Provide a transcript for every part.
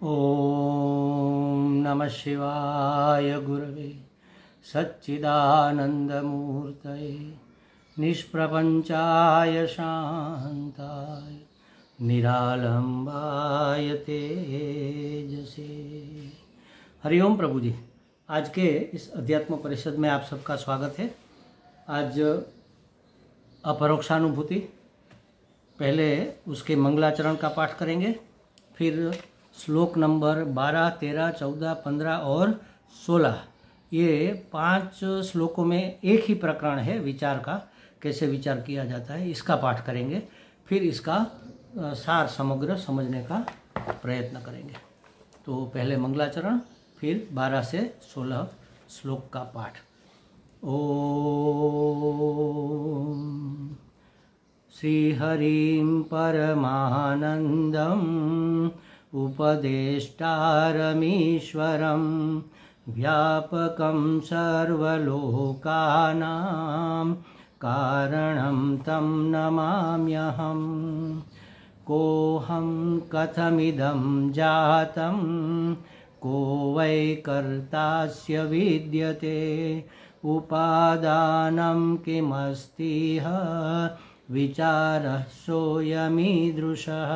ओम नमः शिवाय गुरवे सच्चिदानंदमूर्तये निष्प्रपंचाय शांताय निरालंबाय तेजसे। हरिओम प्रभु जी। आज के इस अध्यात्म परिषद में आप सबका स्वागत है। आज अपरोक्षानुभूति, पहले उसके मंगलाचरण का पाठ करेंगे, फिर श्लोक नंबर 12, 13, 14, 15 और 16, ये 5 श्लोकों में एक ही प्रकरण है विचार का, कैसे विचार किया जाता है, इसका पाठ करेंगे। फिर इसका सार समग्र समझने का प्रयत्न करेंगे। तो पहले मंगलाचरण, फिर 12 से 16 श्लोक का पाठ। ओम श्रीहरिं परमानंदं उपदेष्टारमीश्वरं व्यापकं सर्वलोकानां कारणं तं नमाम्यहम्। कोऽहं कथमिदं जातं को वै कर्तास्य विद्यते उपादानं किमस्तिह विचारः सोऽयमीदृशः।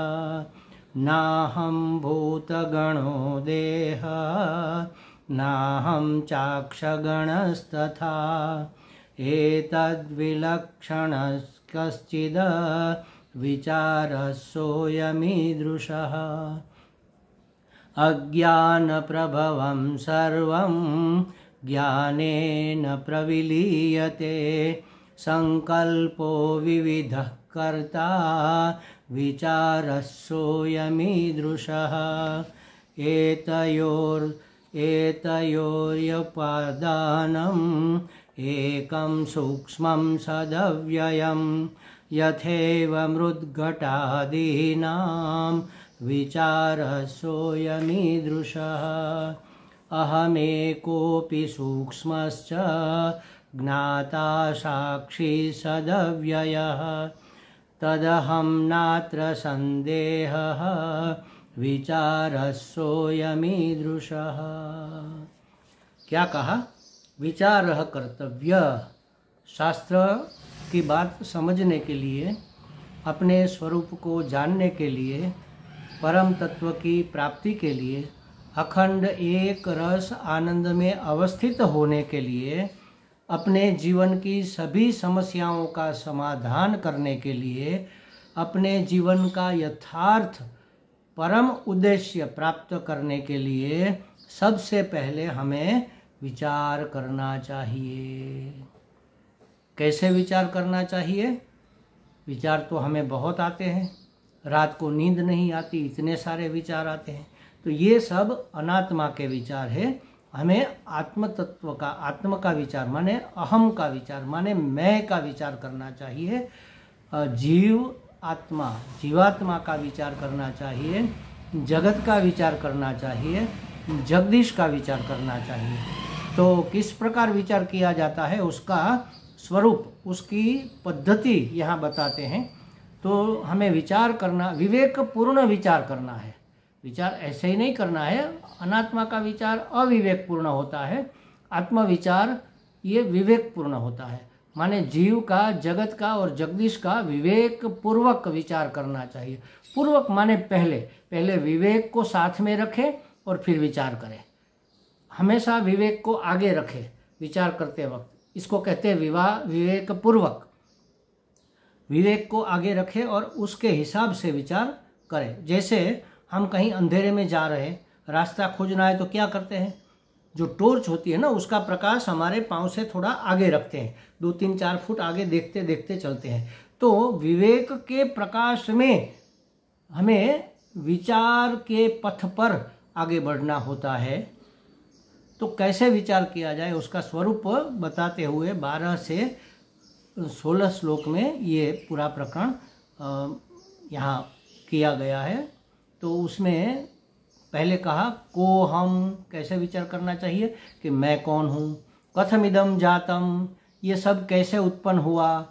नाहं भूतगणो देहः नाहं चाक्षगणस्तथा एतद्विलक्षणः कश्चिद् विचारः सोऽयमीदृशः। अज्ञानप्रभवं सर्वं ज्ञानेन प्रविलीयते संकल्पो विविधः कर्ता विचारः सोऽयमीदृशः। एतयोर्योपादानम् एकं सूक्ष्मं सदव्ययं यथैव मृद्घटादीनां विचारः सोऽयमीदृशः। अहमेकोऽपि सूक्ष्मश्च ज्ञाता साक्षी सदव्ययः तदहं नात्र संदेहः विचारः सोऽयमीदृशः। क्या कहा? विचारः कर्तव्य। शास्त्र की बात समझने के लिए, अपने स्वरूप को जानने के लिए, परम तत्व की प्राप्ति के लिए, अखंड एक रस आनंद में अवस्थित होने के लिए, अपने जीवन की सभी समस्याओं का समाधान करने के लिए, अपने जीवन का यथार्थ परम उद्देश्य प्राप्त करने के लिए सबसे पहले हमें विचार करना चाहिए। कैसे विचार करना चाहिए? विचार तो हमें बहुत आते हैं, रात को नींद नहीं आती, इतने सारे विचार आते हैं। तो ये सब अनात्मा के विचार है। हमें आत्म तत्व का, आत्म का विचार माने अहम का विचार माने मैं का विचार करना चाहिए। जीव आत्मा, जीवात्मा का विचार करना चाहिए, जगत का विचार करना चाहिए, जगदीश का विचार करना चाहिए। तो किस प्रकार विचार किया जाता है, उसका स्वरूप, उसकी पद्धति यहाँ बताते हैं। तो हमें विचार करना, विवेकपूर्ण विचार करना है। विचार ऐसे ही नहीं करना है। अनात्मा का विचार अविवेकपूर्ण होता है, आत्म विचार ये विवेकपूर्ण होता है। माने जीव का, जगत का और जगदीश का विवेक पूर्वक विचार करना चाहिए। पूर्वक माने पहले विवेक को साथ में रखें और फिर विचार करें। हमेशा विवेक को आगे रखें विचार करते वक्त। इसको कहते हैं विवेक पूर्वक। विवेक को आगे रखें और उसके हिसाब से विचार करें। जैसे हम कहीं अंधेरे में जा रहे हैं, रास्ता खोजना है तो क्या करते हैं? जो टॉर्च होती है ना, उसका प्रकाश हमारे पाँव से थोड़ा आगे रखते हैं, 2-3-4 फुट आगे देखते देखते चलते हैं। तो विवेक के प्रकाश में हमें विचार के पथ पर आगे बढ़ना होता है। तो कैसे विचार किया जाए उसका स्वरूप बताते हुए 12 से 16 श्लोक में ये पूरा प्रकरण यहाँ किया गया है। तो उसमें पहले कहा को हम, कैसे विचार करना चाहिए कि मैं कौन हूँ। कथमिदं जातम, ये सब कैसे उत्पन्न हुआ।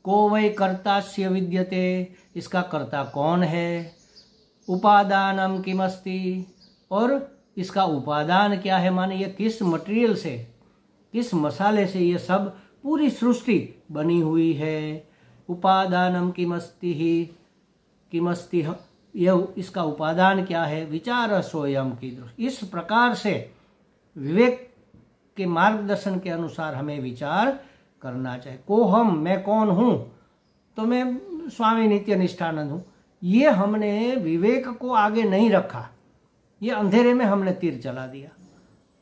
को वै कर्तास्य विद्यते, इसका कर्ता कौन है। उपादानम किमस्ति, और इसका उपादान क्या है, माने ये किस मटेरियल से, किस मसाले से ये सब पूरी सृष्टि बनी हुई है। उपादानम किमस्ति ही किमस्ति, यह इसका उपादान क्या है, विचार सोयम कीदृश। इस प्रकार से विवेक के मार्गदर्शन के अनुसार हमें विचार करना चाहिए। को हम, मैं कौन हूँ, तो मैं स्वामी नित्य निष्ठानंद हूँ। ये हमने विवेक को आगे नहीं रखा, ये अंधेरे में हमने तीर चला दिया।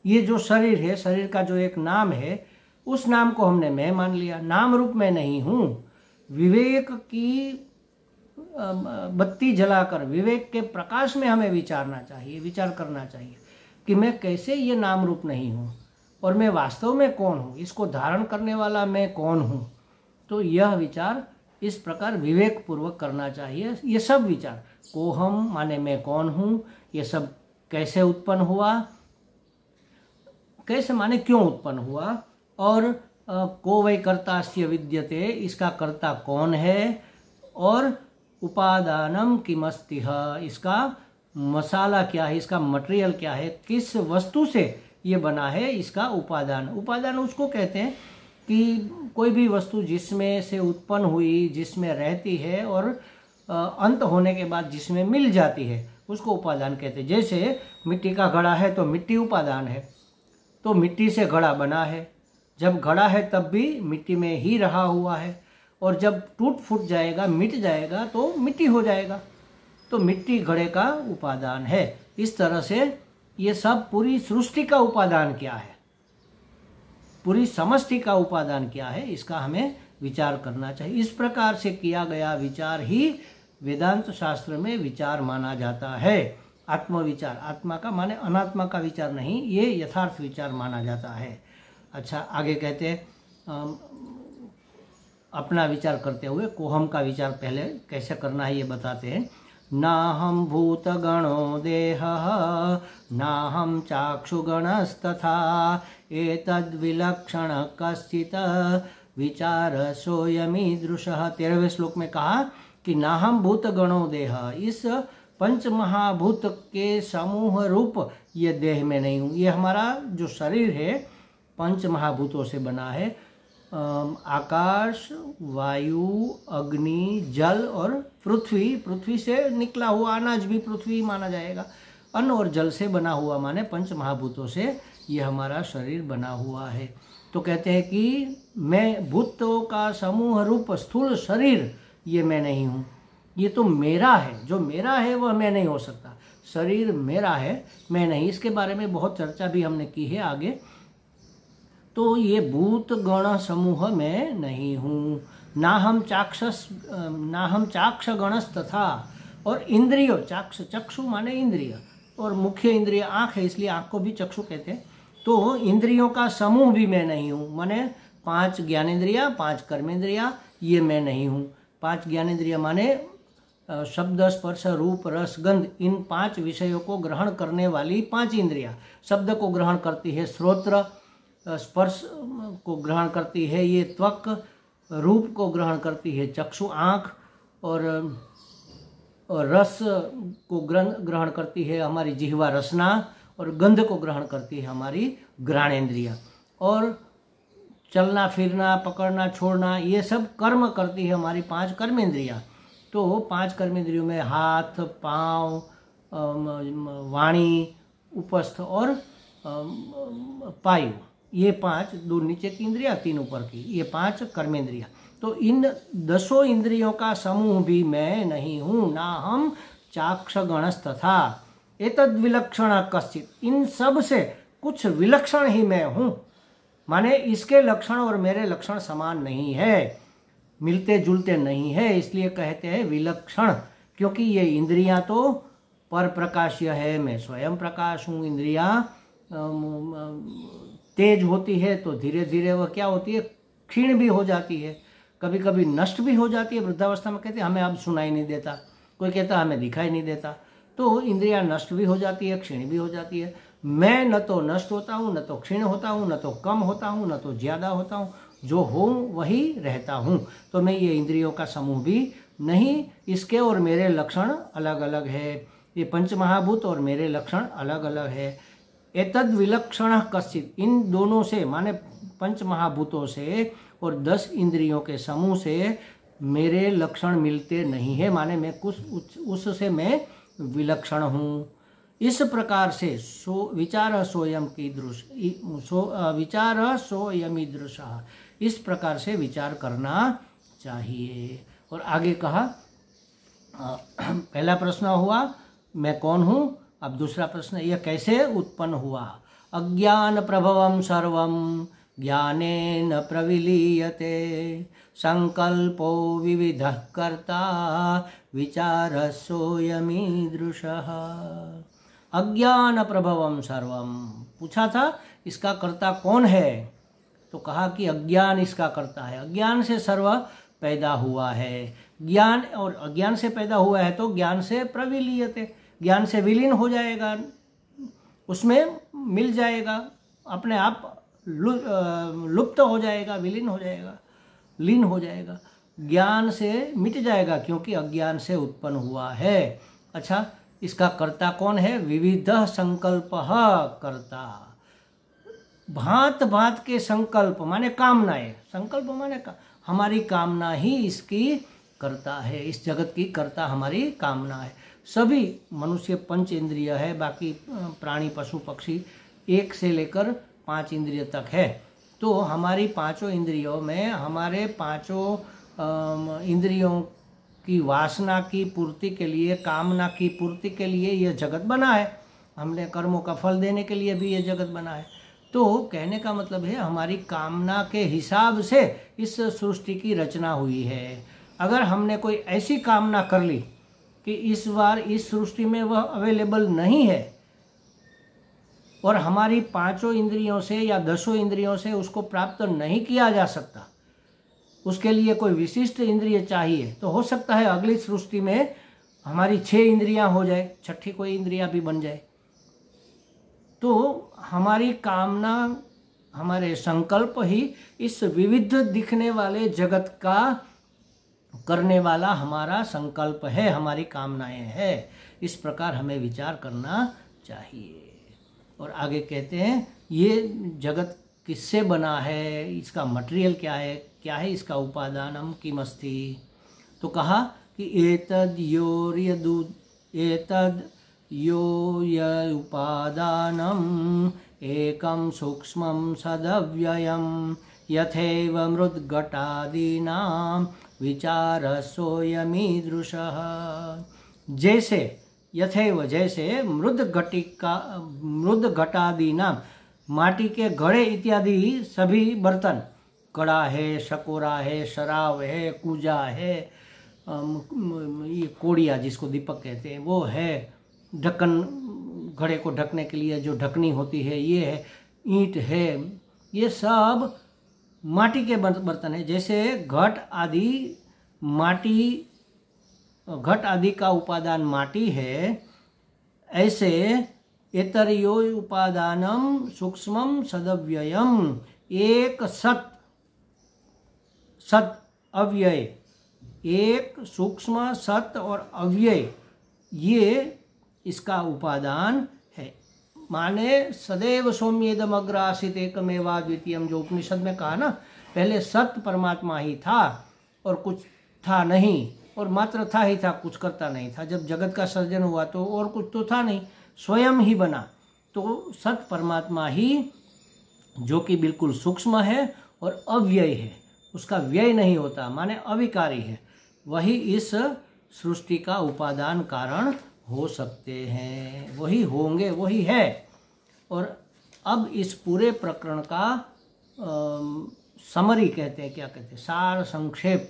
ये जो शरीर है, शरीर का जो एक नाम है, उस नाम को हमने मैं मान लिया, नाम रूप में नहीं हूँ। विवेक की बत्ती जलाकर विवेक के प्रकाश में हमें विचारना चाहिए, विचार करना चाहिए कि मैं कैसे ये नाम रूप नहीं हूँ और मैं वास्तव में कौन हूँ, इसको धारण करने वाला मैं कौन हूँ। तो यह विचार इस प्रकार विवेक पूर्वक करना चाहिए। ये सब विचार, को हम माने मैं कौन हूँ, ये सब कैसे उत्पन्न हुआ, कैसे माने क्यों उत्पन्न हुआ, और को वै कर्तास्य विद्यते, इसका कर्ता कौन है, और उपादानम किमस्ति, इसका मसाला क्या है, इसका मटेरियल क्या है, किस वस्तु से ये बना है, इसका उपादान। उपादान उसको कहते हैं कि कोई भी वस्तु जिसमें से उत्पन्न हुई, जिसमें रहती है और अंत होने के बाद जिसमें मिल जाती है, उसको उपादान कहते हैं। जैसे मिट्टी का घड़ा है तो मिट्टी उपादान है, तो मिट्टी से घड़ा बना है। जब घड़ा है तब भी मिट्टी में ही रहा हुआ है, और जब टूट फूट जाएगा, मिट जाएगा तो मिट्टी हो जाएगा, तो मिट्टी घड़े का उपादान है। इस तरह से ये सब पूरी सृष्टि का उपादान क्या है, पूरी समष्टि का उपादान क्या है, इसका हमें विचार करना चाहिए। इस प्रकार से किया गया विचार ही वेदांत शास्त्र में विचार माना जाता है। आत्मविचार, आत्मा का माने अनात्मा का विचार नहीं, ये यथार्थ विचार माना जाता है। अच्छा, आगे कहते हैं अपना विचार करते हुए कोहम का विचार पहले कैसे करना है ये बताते हैं। नाहं भूतगणो देहः नाहं चाक्षुगणस्तथा एतद्विलक्षण कश्चित् विचार सोयमीदृशः। 13वें श्लोक में कहा कि नाहं भूतगणो देह, इस पंच महाभूत के समूह रूप ये देह में नहीं हूँ। ये हमारा जो शरीर है पंच महाभूतों से बना है, आकाश, वायु, अग्नि, जल और पृथ्वी। पृथ्वी से निकला हुआ अनाज भी पृथ्वी माना जाएगा। अन्न और जल से बना हुआ माने पंच महाभूतों से ये हमारा शरीर बना हुआ है। तो कहते हैं कि मैं भूतों का समूह रूप स्थूल शरीर, ये मैं नहीं हूँ, ये तो मेरा है। जो मेरा है वह मैं नहीं हो सकता। शरीर मेरा है, मैं नहीं। इसके बारे में बहुत चर्चा भी हमने की है आगे। तो ये भूत गण समूह में नहीं हूँ। ना हम चाक्ष गणस तथा, और इंद्रियों, चाक्ष, चक्षु माने इंद्रिय, और मुख्य इंद्रिय आँख है, इसलिए आँख को भी चक्षु कहते हैं। तो इंद्रियों का समूह भी मैं नहीं हूँ, माने 5 ज्ञानेंद्रिया, 5 कर्मेंद्रिया, ये मैं नहीं हूँ। 5 ज्ञानेंद्रिय माने शब्द, स्पर्श, रूप, रस, गंध, इन 5 विषयों को ग्रहण करने वाली 5 इंद्रियाँ। शब्द को ग्रहण करती है श्रोत्र, स्पर्श को ग्रहण करती है ये त्वक, रूप को ग्रहण करती है चक्षु आँख, और रस को ग्रहण करती है हमारी जिह्वा रसना, और गंध को ग्रहण करती है हमारी घ्राणेंद्रिया, और चलना फिरना, पकड़ना छोड़ना, ये सब कर्म करती है हमारी 5 कर्मेंद्रियाँ। तो 5 कर्मेंद्रियों में हाथ, पाँव, वाणी, उपस्थ और पायु, ये 5, 2 नीचे की इंद्रिया, 3 ऊपर की, ये 5 कर्मेंद्रिया। तो इन 10 इंद्रियों का समूह भी मैं नहीं हूँ। ना हम चाक्ष गणस तथा एतद् विलक्षण कश्चित्, इन सब से कुछ विलक्षण ही मैं हूँ, माने इसके लक्षण और मेरे लक्षण समान नहीं है, मिलते जुलते नहीं है, इसलिए कहते हैं विलक्षण। क्योंकि ये इंद्रियां तो पर प्रकाश्य है, मैं स्वयं प्रकाश हूँ। इंद्रियां तेज होती है तो धीरे धीरे वह क्या होती है, क्षीण भी हो जाती है, कभी कभी नष्ट भी हो जाती है। वृद्धावस्था में कहते हैं हमें अब सुनाई नहीं देता, कोई कहता है हमें दिखाई नहीं देता। तो इंद्रियां नष्ट भी हो जाती है, क्षीण भी हो जाती है। मैं न तो नष्ट होता हूँ, न तो क्षीण होता हूँ, न तो कम होता हूँ, न तो ज़्यादा होता हूँ, जो हूँ वही रहता हूँ। तो मैं ये इंद्रियों का समूह भी नहीं, इसके और मेरे लक्षण अलग अलग है। ये पंच महाभूत और मेरे लक्षण अलग अलग है। एतद विलक्षण कश्चित, इन दोनों से माने पंच महाभूतों से और 10 इंद्रियों के समूह से मेरे लक्षण मिलते नहीं है, माने मैं कुछ उससे मैं विलक्षण हूँ। इस प्रकार से विचार सोयम कीदृश, विचार सोयमीदृश, इस प्रकार से विचार करना चाहिए। और आगे कहा, पहला प्रश्न हुआ मैं कौन हूँ, अब दूसरा प्रश्न यह कैसे उत्पन्न हुआ। अज्ञान प्रभवम सर्वम ज्ञानेन प्रविलीयते, संकल्पो विविधः कर्ता विचारः सोऽयमीदृशः। अज्ञान प्रभवम सर्वम, पूछा था इसका कर्ता कौन है, तो कहा कि अज्ञान इसका कर्ता है। अज्ञान से सर्व पैदा हुआ है, ज्ञान और अज्ञान से पैदा हुआ है तो ज्ञान से प्रविलीयते, ज्ञान से विलीन हो जाएगा, उसमें मिल जाएगा, अपने आप लुप्त हो जाएगा, विलीन हो जाएगा, लीन हो जाएगा, ज्ञान से मिट जाएगा क्योंकि अज्ञान से उत्पन्न हुआ है। अच्छा, इसका कर्ता कौन है, विविध संकल्प कर्ता, भांत भांत के संकल्प माने कामनाएं, संकल्प माने हमारी कामना ही इसकी कर्ता है, इस जगत की कर्ता हमारी कामना है। सभी मनुष्य पंच इंद्रिय है, बाकी प्राणी पशु पक्षी 1 से लेकर 5 इंद्रिय तक है। तो हमारी 5 इंद्रियों में हमारे 5 इंद्रियों की वासना की पूर्ति के लिए, कामना की पूर्ति के लिए यह जगत बना है, हमने कर्मों का फल देने के लिए भी यह जगत बना है। तो कहने का मतलब है हमारी कामना के हिसाब से इस सृष्टि की रचना हुई है। अगर हमने कोई ऐसी कामना कर ली कि इस बार इस सृष्टि में वह अवेलेबल नहीं है और हमारी 5 इंद्रियों से या 10 इंद्रियों से उसको प्राप्त नहीं किया जा सकता, उसके लिए कोई विशिष्ट इंद्रिय चाहिए, तो हो सकता है अगली सृष्टि में हमारी 6 इंद्रियां हो जाए, छठी कोई इंद्रिया भी बन जाए। तो हमारी कामना, हमारे संकल्प ही इस विविध दिखने वाले जगत का करने वाला हमारा संकल्प है, हमारी कामनाएं है। इस प्रकार हमें विचार करना चाहिए। और आगे कहते हैं ये जगत किससे बना है, इसका मटेरियल क्या है इसका उपादानम किमस्ति। तो कहा कि एतद यो उपादानम एकम सूक्ष्मं सदव्ययम यथैव मृद्घटादीनां विचारः सोऽयमीदृशः। जैसे यथैव, जैसे मृद्घटादीनां, माटी के घड़े इत्यादि सभी बर्तन, कड़ा है, शकोरा है, शराब है, कूजा है, ये कोड़िया जिसको दीपक कहते हैं वो है, ढक्कन घड़े को ढकने के लिए जो ढकनी होती है ये है, ईंट है, ये सब माटी के बर्तन है। जैसे घट आदि का उपादान माटी है, ऐसे एतर्यो उपादानम सूक्ष्मम सदव्ययम, एक सत अव्यय, एक सूक्ष्म सत और अव्यय, ये इसका उपादान है। माने सदैव सौम्येदम अग्र आसीत एकमेवा द्वितीयम, जो उपनिषद में कहा ना, पहले सत्य परमात्मा ही था और कुछ था नहीं, और मात्र था ही था, कुछ करता नहीं था। जब जगत का सर्जन हुआ तो और कुछ तो था नहीं, स्वयं ही बना। तो सत्य परमात्मा ही, जो कि बिल्कुल सूक्ष्म है और अव्यय है, उसका व्यय नहीं होता, माने अविकारी है, वही इस सृष्टि का उपादान कारण हो सकते हैं, वही होंगे, वही है। और अब इस पूरे प्रकरण का समरी कहते हैं, क्या कहते हैं, सार संक्षेप,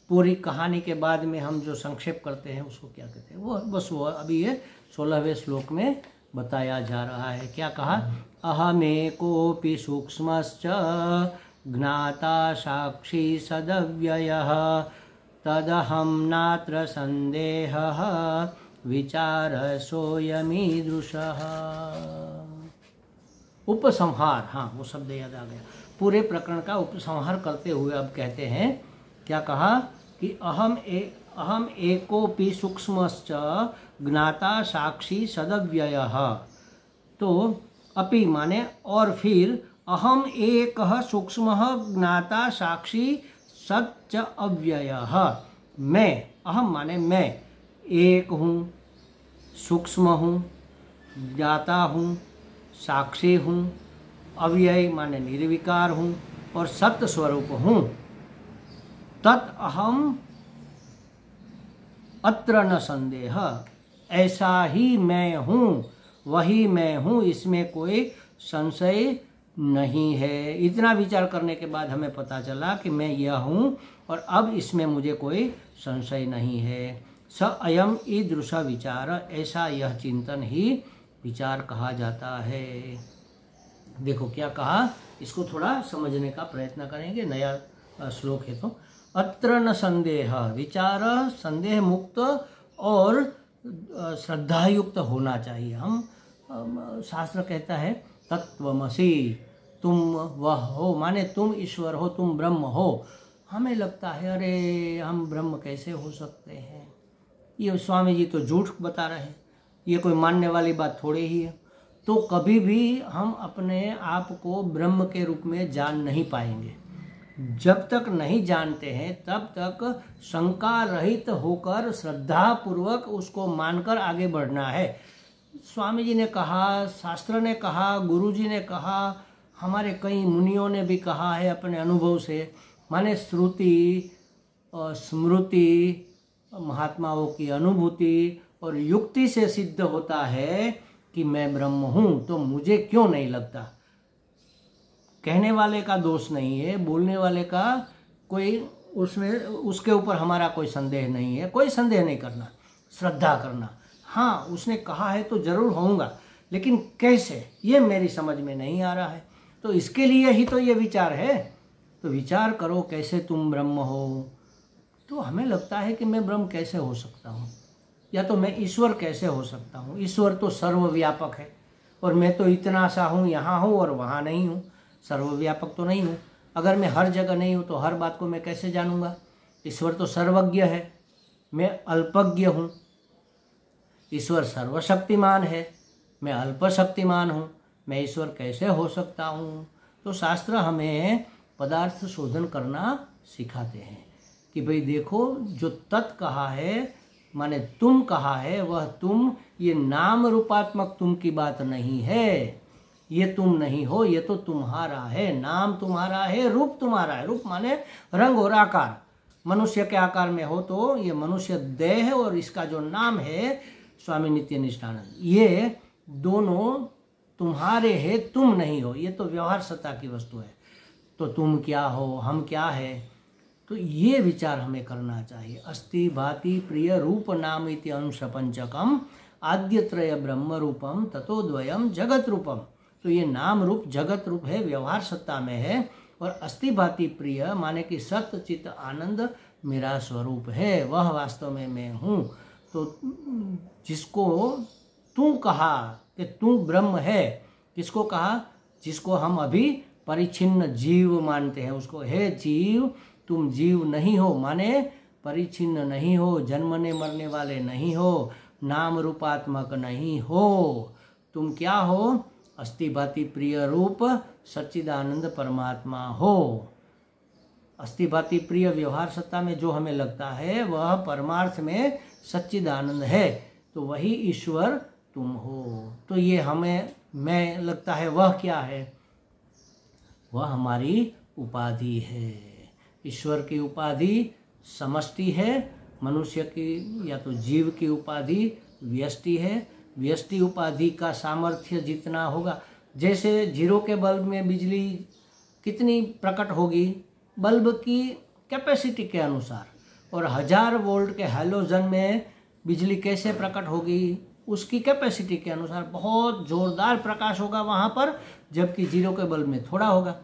पूरी कहानी के बाद में हम जो संक्षेप करते हैं उसको क्या कहते हैं, वो बस वो अभी ये 16वें श्लोक में बताया जा रहा है। क्या कहा, अहमेकोऽपि सूक्ष्मश्च ज्ञाता साक्षी सदव्ययः तदहं नात्र संदेहः विचारः सोऽयमीदृशः। उपसंहार, हाँ वो शब्द याद आ गया। पूरे प्रकरण का उपसंहार करते हुए अब कहते हैं, क्या कहा कि अहम एकोपि सूक्ष्मश्च ज्ञाता साक्षी सदव्ययः। तो अपि माने और फिर अहम एक सूक्ष्म ज्ञाता साक्षी सच अव्ययः। मैं, अहम माने मैं, एक हूँ, सूक्ष्म हूँ, ज्ञाता हूँ, साक्षी हूँ, अव्यय माने निर्विकार हूँ और सत्य स्वरूप हूँ। तत् अहम अत्र न संदेह, ऐसा ही मैं हूँ, वही मैं हूँ, इसमें कोई संशय नहीं है। इतना विचार करने के बाद हमें पता चला कि मैं यह हूँ और अब इसमें मुझे कोई संशय नहीं है। स अयम ईदृश विचार, ऐसा यह चिंतन ही विचार कहा जाता है। देखो क्या कहा, इसको थोड़ा समझने का प्रयत्न करेंगे। नया श्लोक है तो अत्र न संदेह, विचार संदेह मुक्त और श्रद्धायुक्त होना चाहिए। हम शास्त्र कहता है तत्वमसि, तुम वह हो, माने तुम ईश्वर हो, तुम ब्रह्म हो। हमें लगता है अरे हम ब्रह्म कैसे हो सकते हैं, ये स्वामी जी तो झूठ बता रहे हैं, ये कोई मानने वाली बात थोड़ी ही है। तो कभी भी हम अपने आप को ब्रह्म के रूप में जान नहीं पाएंगे। जब तक नहीं जानते हैं तब तक शंका रहित होकर श्रद्धा पूर्वक उसको मानकर आगे बढ़ना है। स्वामी जी ने कहा, शास्त्र ने कहा, गुरु जी ने कहा, हमारे कई मुनियों ने भी कहा है अपने अनुभव से, माने श्रुति स्मृति महात्माओं की अनुभूति और युक्ति से सिद्ध होता है कि मैं ब्रह्म हूँ। तो मुझे क्यों नहीं लगता? कहने वाले का दोष नहीं है, बोलने वाले का कोई उसमें उसके ऊपर हमारा कोई संदेह नहीं है। कोई संदेह नहीं करना, श्रद्धा करना। हाँ, उसने कहा है तो जरूर होऊंगा, लेकिन कैसे, ये मेरी समझ में नहीं आ रहा है। तो इसके लिए ही तो ये विचार है। तो विचार करो कैसे तुम ब्रह्म हो। तो हमें लगता है कि मैं ब्रह्म कैसे हो सकता हूँ, या तो मैं ईश्वर कैसे हो सकता हूँ। ईश्वर तो सर्वव्यापक है और मैं तो इतना सा हूँ, यहाँ हूँ और वहाँ नहीं हूँ। सर्वव्यापक तो नहीं हूँ। अगर मैं हर जगह नहीं हूँ तो हर बात को मैं कैसे जानूंगा। ईश्वर तो सर्वज्ञ है, मैं अल्पज्ञ हूँ। ईश्वर सर्वशक्तिमान है, मैं अल्पशक्तिमान हूँ। मैं ईश्वर कैसे हो सकता हूँ। तो शास्त्र हमें पदार्थ शोधन करना सिखाते हैं कि भाई देखो, जो तत् कहा है माने तुम कहा है, वह तुम ये नाम रूपात्मक तुम की बात नहीं है। ये तुम नहीं हो, ये तो तुम्हारा है। नाम तुम्हारा है, रूप तुम्हारा है। रूप माने रंग और आकार। मनुष्य के आकार में हो तो ये मनुष्य देह है, और इसका जो नाम है स्वामी नित्य निष्ठानंद, ये दोनों तुम्हारे है, तुम नहीं हो। ये तो व्यवहार सत्ता की वस्तु है। तो तुम क्या हो, हम क्या है, तो ये विचार हमें करना चाहिए। अस्ति भाति प्रिय रूप नाम इति अंश पंचकम आद्यत्रय ब्रह्म रूपम ततो द्वयम जगत रूपम। तो ये नाम रूप जगत रूप है, व्यवहार सत्ता में है। और अस्ति भाति प्रिय माने कि सत्य चित आनंद मेरा स्वरूप है, वह वास्तव में मैं हूँ। तो जिसको तू कहा कि तू ब्रह्म है, किसको कहा? जिसको हम अभी परिच्छिन्न जीव मानते हैं, उसको हे जीव तुम जीव नहीं हो, माने परिच्छिन्न नहीं हो, जन्मने मरने वाले नहीं हो, नाम रूपात्मक नहीं हो। तुम क्या हो? अस्ति भाति प्रिय रूप सच्चिदानंद परमात्मा हो। अस्ति भाति प्रिय व्यवहार सत्ता में जो हमें लगता है वह परमार्थ में सच्चिदानंद है, तो वही ईश्वर तुम हो। तो ये हमें मैं लगता है वह क्या है? वह हमारी उपाधि है। ईश्वर की उपाधि समष्टि है, मनुष्य की या तो जीव की उपाधि व्यष्टि है। व्यष्टि उपाधि का सामर्थ्य जितना होगा, जैसे जीरो के बल्ब में बिजली कितनी प्रकट होगी, बल्ब की कैपेसिटी के अनुसार, और 1000 वोल्ट के हैलोजन में बिजली कैसे प्रकट होगी, उसकी कैपेसिटी के अनुसार बहुत जोरदार प्रकाश होगा वहाँ पर, जबकि जीरो के बल्ब में थोड़ा होगा।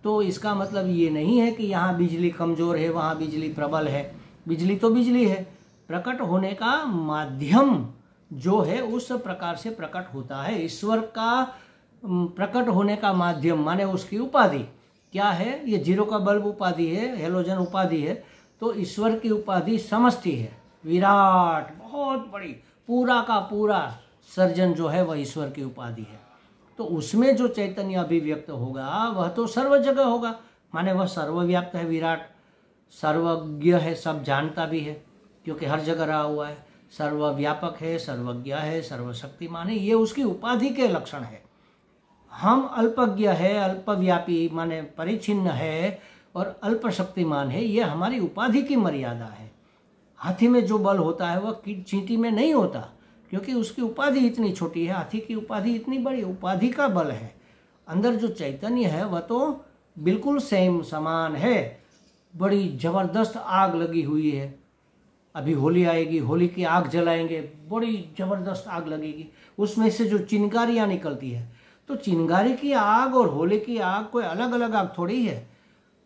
तो इसका मतलब ये नहीं है कि यहाँ बिजली कमज़ोर है, वहाँ बिजली प्रबल है। बिजली तो बिजली है, प्रकट होने का माध्यम जो है उस प्रकार से प्रकट होता है। ईश्वर का प्रकट होने का माध्यम माने उसकी उपाधि, क्या है, ये जीरो का बल्ब उपाधि है, हेलोजन उपाधि है। तो ईश्वर की उपाधि समष्टि है, विराट, बहुत बड़ी, पूरा का पूरा सर्जन जो है वह ईश्वर की उपाधि है। तो उसमें जो चैतन्य अभिव्यक्त होगा वह तो सर्व जगह होगा, माने वह सर्वव्याप्त है, विराट, सर्वज्ञ है, सब जानता भी है क्योंकि हर जगह रहा हुआ है, सर्वव्यापक है, सर्वज्ञ है, सर्वशक्तिमान है, ये उसकी उपाधि के लक्षण है। हम अल्पज्ञ है, अल्पव्यापी माने परिच्छिन्न है और अल्पशक्तिमान है, ये हमारी उपाधि की मर्यादा है। हाथी में जो बल होता है वह चींटी में नहीं होता, क्योंकि उसकी उपाधि इतनी छोटी है, हाथी की उपाधि इतनी बड़ी, उपाधि का बल है। अंदर जो चैतन्य है वह तो बिल्कुल सेम समान है। बड़ी जबरदस्त आग लगी हुई है, अभी होली आएगी, होली की आग जलाएंगे, बड़ी जबरदस्त आग लगेगी, उसमें से जो चिंगारियाँ निकलती है, तो चिंगारी की आग और होली की आग कोई अलग अलग आग थोड़ी है,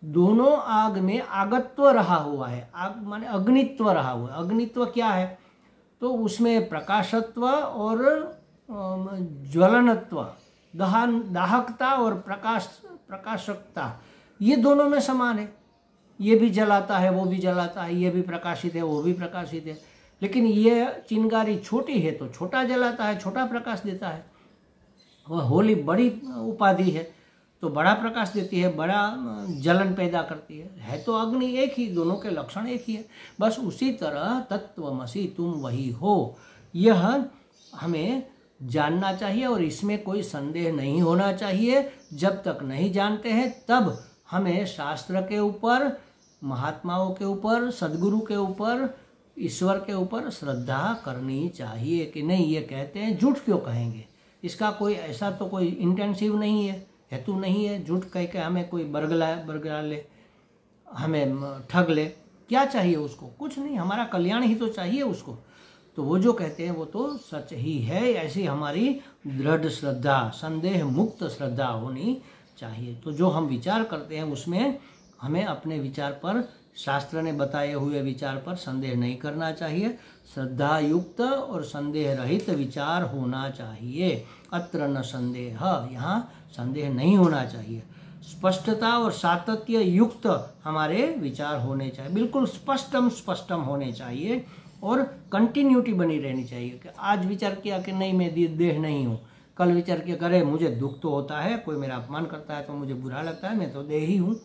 दोनों आग में आगत्व रहा हुआ है। आग माने अग्नित्व रहा हुआ है। अग्नित्व क्या है, तो उसमें प्रकाशत्व और ज्वलनत्व, दाहकता और प्रकाशकता, ये दोनों में समान है। ये भी जलाता है, वो भी जलाता है, ये भी प्रकाशित है, वो भी प्रकाशित है। लेकिन ये चिंगारी छोटी है तो छोटा जलाता है, छोटा प्रकाश देता है। वह होली बड़ी उपाधि है तो बड़ा प्रकाश देती है, बड़ा जलन पैदा करती है तो अग्नि एक ही, दोनों के लक्षण एक ही है। बस उसी तरह तत्वमसि तुम वही हो, यह हमें जानना चाहिए और इसमें कोई संदेह नहीं होना चाहिए। जब तक नहीं जानते हैं तब हमें शास्त्र के ऊपर, महात्माओं के ऊपर, सदगुरु के ऊपर, ईश्वर के ऊपर श्रद्धा करनी चाहिए कि नहीं ये कहते हैं, झूठ क्यों कहेंगे, इसका कोई ऐसा तो कोई इंटेंसिव नहीं है, हेतु नहीं है, झूठ कह के हमें कोई बरगला ले, हमें ठग ले, क्या चाहिए उसको, कुछ नहीं, हमारा कल्याण ही तो चाहिए उसको। तो वो जो कहते हैं वो तो सच ही है, ऐसी हमारी दृढ़ श्रद्धा, संदेह मुक्त श्रद्धा होनी चाहिए। तो जो हम विचार करते हैं उसमें हमें अपने विचार पर, शास्त्र ने बताए हुए विचार पर संदेह नहीं करना चाहिए, श्रद्धा युक्त और संदेह रहित विचार होना चाहिए। अत्र न संदेह, यहाँ संदेह नहीं होना चाहिए। स्पष्टता और सातत्य युक्त हमारे विचार होने चाहिए, बिल्कुल स्पष्टम होने चाहिए और कंटिन्यूटी बनी रहनी चाहिए कि आज विचार किया कि नहीं मैं देह नहीं हूँ, कल विचार किया करे मुझे दुख तो होता है, कोई मेरा अपमान करता है तो मुझे बुरा लगता है, मैं तो देही हूँ,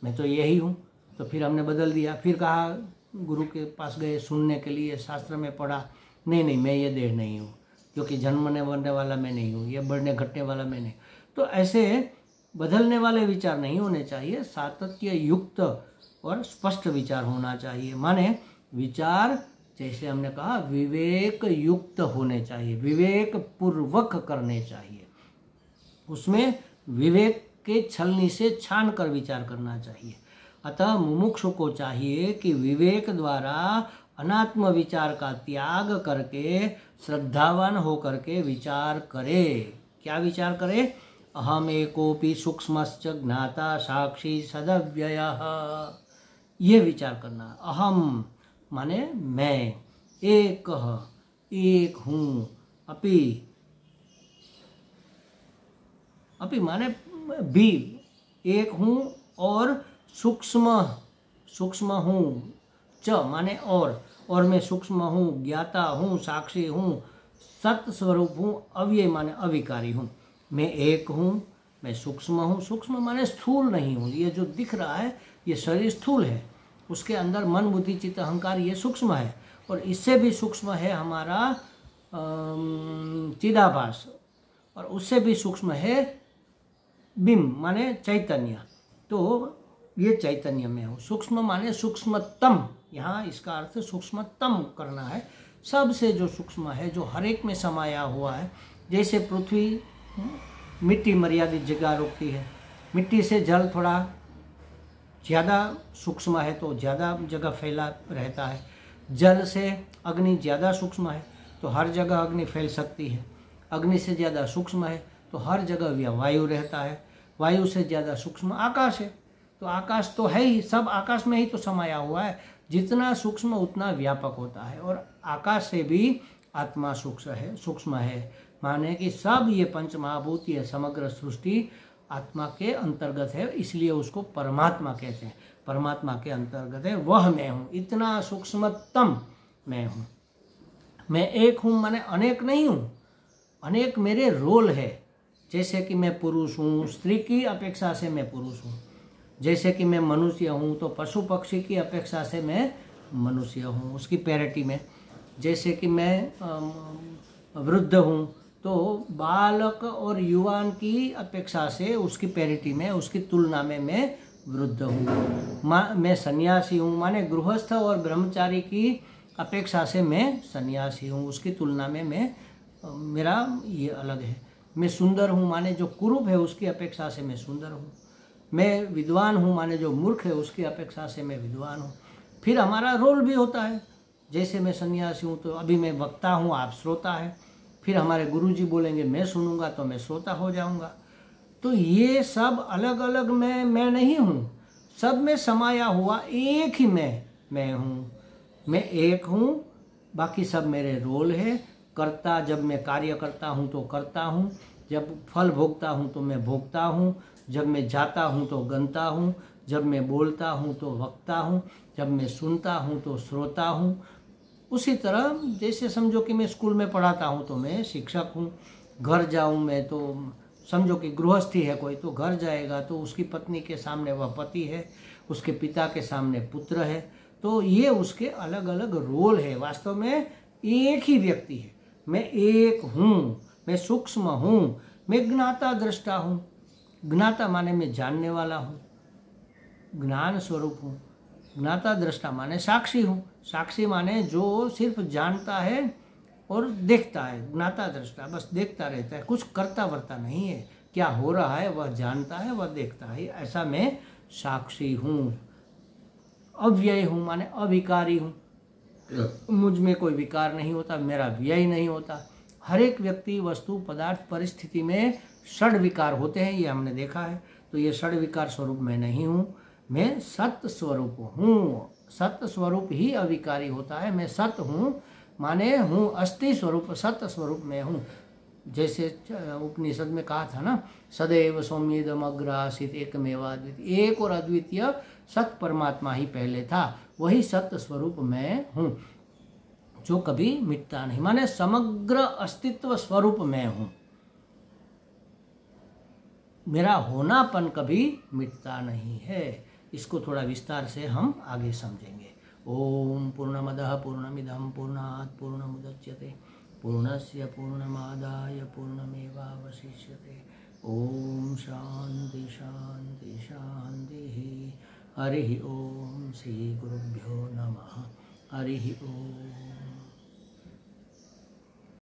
मैं तो यही हूँ। तो फिर हमने बदल दिया, फिर कहा गुरु के पास गए सुनने के लिए, शास्त्र में पढ़ा, नहीं मैं ये देह नहीं हूँ, क्योंकि जन्मने मरने वाला मैं नहीं हूँ, ये बढ़ने घटने वाला मैं नहीं। तो ऐसे बदलने वाले विचार नहीं होने चाहिए, सातत्य युक्त और स्पष्ट विचार होना चाहिए। माने विचार जैसे हमने कहा विवेक युक्त होने चाहिए, विवेक पूर्वक करने चाहिए, उसमें विवेक के छलनी से छान कर विचार करना चाहिए। अतः मुमुक्षु को चाहिए कि विवेक द्वारा अनात्म विचार का त्याग करके श्रद्धावान होकर के विचार करे। क्या विचार करे, अहम एकोपि सूक्ष्मश्च ज्ञाता साक्षी सदव्ययः, ये विचार करना। अहम माने मैं, एक हूँ, अपि माने भी, एक हूँ और सूक्ष्म हूँ, च माने और मैं सूक्ष्म हूँ, ज्ञाता हूँ, साक्षी हूँ, सत्य स्वरूप हूँ, अव्यय माने अविकारी हूँ। मैं एक हूँ, मैं सूक्ष्म हूँ, सूक्ष्म माने स्थूल नहीं हूँ, ये जो दिख रहा है ये शरीर स्थूल है, उसके अंदर मन बुद्धि चित्त अहंकार ये सूक्ष्म है, और इससे भी सूक्ष्म है हमारा चिदाभास, और उससे भी सूक्ष्म है बिंब माने चैतन्य। तो ये चैतन्य में हो, सूक्ष्म माने सूक्ष्मतम, यहाँ इसका अर्थ सूक्ष्मतम करना है, सबसे जो सूक्ष्म है, जो हर एक में समाया हुआ है। जैसे पृथ्वी, मिट्टी मर्यादित जगह रोकती है, मिट्टी से जल थोड़ा ज़्यादा सूक्ष्म है तो ज़्यादा जगह फैला रहता है, जल से अग्नि ज़्यादा सूक्ष्म है तो हर जगह अग्नि फैल सकती है, अग्नि से ज़्यादा सूक्ष्म है तो हर जगह वायु रहता है, वायु से ज़्यादा सूक्ष्म आकाश है, तो आकाश तो है ही, सब आकाश में ही तो समाया हुआ है, जितना सूक्ष्म उतना व्यापक होता है। और आकाश से भी आत्मा सूक्ष्म है, माने कि सब ये पंच महाभूत, ये समग्र सृष्टि आत्मा के अंतर्गत है, इसलिए उसको परमात्मा कहते हैं। परमात्मा के अंतर्गत है, वह मैं हूँ, इतना सूक्ष्मतम मैं हूँ। मैं एक हूँ माने अनेक नहीं हूँ, अनेक मेरे रोल है। जैसे कि मैं पुरुष हूँ, स्त्री की अपेक्षा से मैं पुरुष हूँ। जैसे कि मैं मनुष्य हूँ तो पशु पक्षी की अपेक्षा से मैं मनुष्य हूँ, उसकी पैरिटी में। जैसे कि मैं वृद्ध हूँ तो बालक और युवान की अपेक्षा से उसकी पैरिटी में, उसकी तुलना में मैं वृद्ध हूँ। मैं सन्यासी हूँ माने गृहस्थ और ब्रह्मचारी की अपेक्षा से मैं सन्यासी हूँ, उसकी तुलना में मैं मेरा ये अलग है। मैं सुंदर हूँ माने जो कुरूप है उसकी अपेक्षा से मैं सुंदर हूँ। मैं विद्वान हूँ माने जो मूर्ख है उसकी अपेक्षा से मैं विद्वान हूँ। फिर हमारा रोल भी होता है। जैसे मैं सन्यासी हूँ तो अभी मैं वक्ता हूँ, आप श्रोता है। फिर हमारे गुरुजी बोलेंगे मैं सुनूंगा तो मैं श्रोता हो जाऊंगा। तो ये सब अलग अलग मैं नहीं हूँ, सब में समाया हुआ एक ही मैं हूँ। मैं एक हूँ, बाकी सब मेरे रोल है। कर्ता, जब मैं कार्य करता हूँ तो करता हूँ, जब फल भोगता हूँ तो मैं भोगता हूँ, जब मैं जाता हूँ तो गंता हूँ, जब मैं बोलता हूँ तो वक्ता हूँ, जब मैं सुनता हूँ तो श्रोता हूँ। उसी तरह जैसे समझो कि मैं स्कूल में पढ़ाता हूँ तो मैं शिक्षक हूँ। घर जाऊँ मैं तो समझो कि गृहस्थी है कोई, तो घर जाएगा तो उसकी पत्नी के सामने वह पति है, उसके पिता के सामने पुत्र है। तो ये उसके अलग अलग रोल है। वास्तव में एक ही व्यक्ति है। मैं एक हूँ, मैं सूक्ष्म हूँ, मैं ज्ञाता दृष्टा हूँ। ज्ञाता माने मैं जानने वाला हूँ, ज्ञान स्वरूप हूँ। ज्ञाता दृष्टा माने साक्षी हूँ। साक्षी माने जो सिर्फ जानता है और देखता है। ज्ञाता दृष्टा बस देखता रहता है, कुछ करता वर्ता नहीं है। क्या हो रहा है वह जानता है, वह देखता है। ऐसा मैं साक्षी हूँ। अव्यय हूँ माने अविकारी हूँ, मुझ में कोई विकार नहीं होता, मेरा व्यय नहीं होता। हर एक व्यक्ति, वस्तु, पदार्थ, परिस्थिति में षड विकार होते हैं, ये हमने देखा है। तो ये षड विकार स्वरूप मैं नहीं हूँ, मैं सत्य स्वरूप हूँ। सत्य स्वरूप ही अविकारी होता है। मैं सत्य हूँ माने हूँ अस्थि स्वरूप, सत्य स्वरूप मैं हूँ। जैसे उपनिषद में कहा था ना, सदैव सौम्येदम अग्र आसीत् एकमेवाद्वितीय। एक और अद्वितीय सत्य परमात्मा ही पहले था, वही सत्य स्वरूप मैं हूँ जो कभी मिटता नहीं, माने समग्र अस्तित्व स्वरूप मैं हूँ। मेरा होनापन कभी मिटता नहीं है। इसको थोड़ा विस्तार से हम आगे समझेंगे। ओम पूर्णमदः पूर्णमिदं पूर्णात् पूर्णमुदच्यते पूर्णस्य पूर्णमादाय पूर्णमेवावशिष्यते। ओम शांति शांति शांति। हरि ओम। श्री गुरुभ्यो नमः। हरि ओम।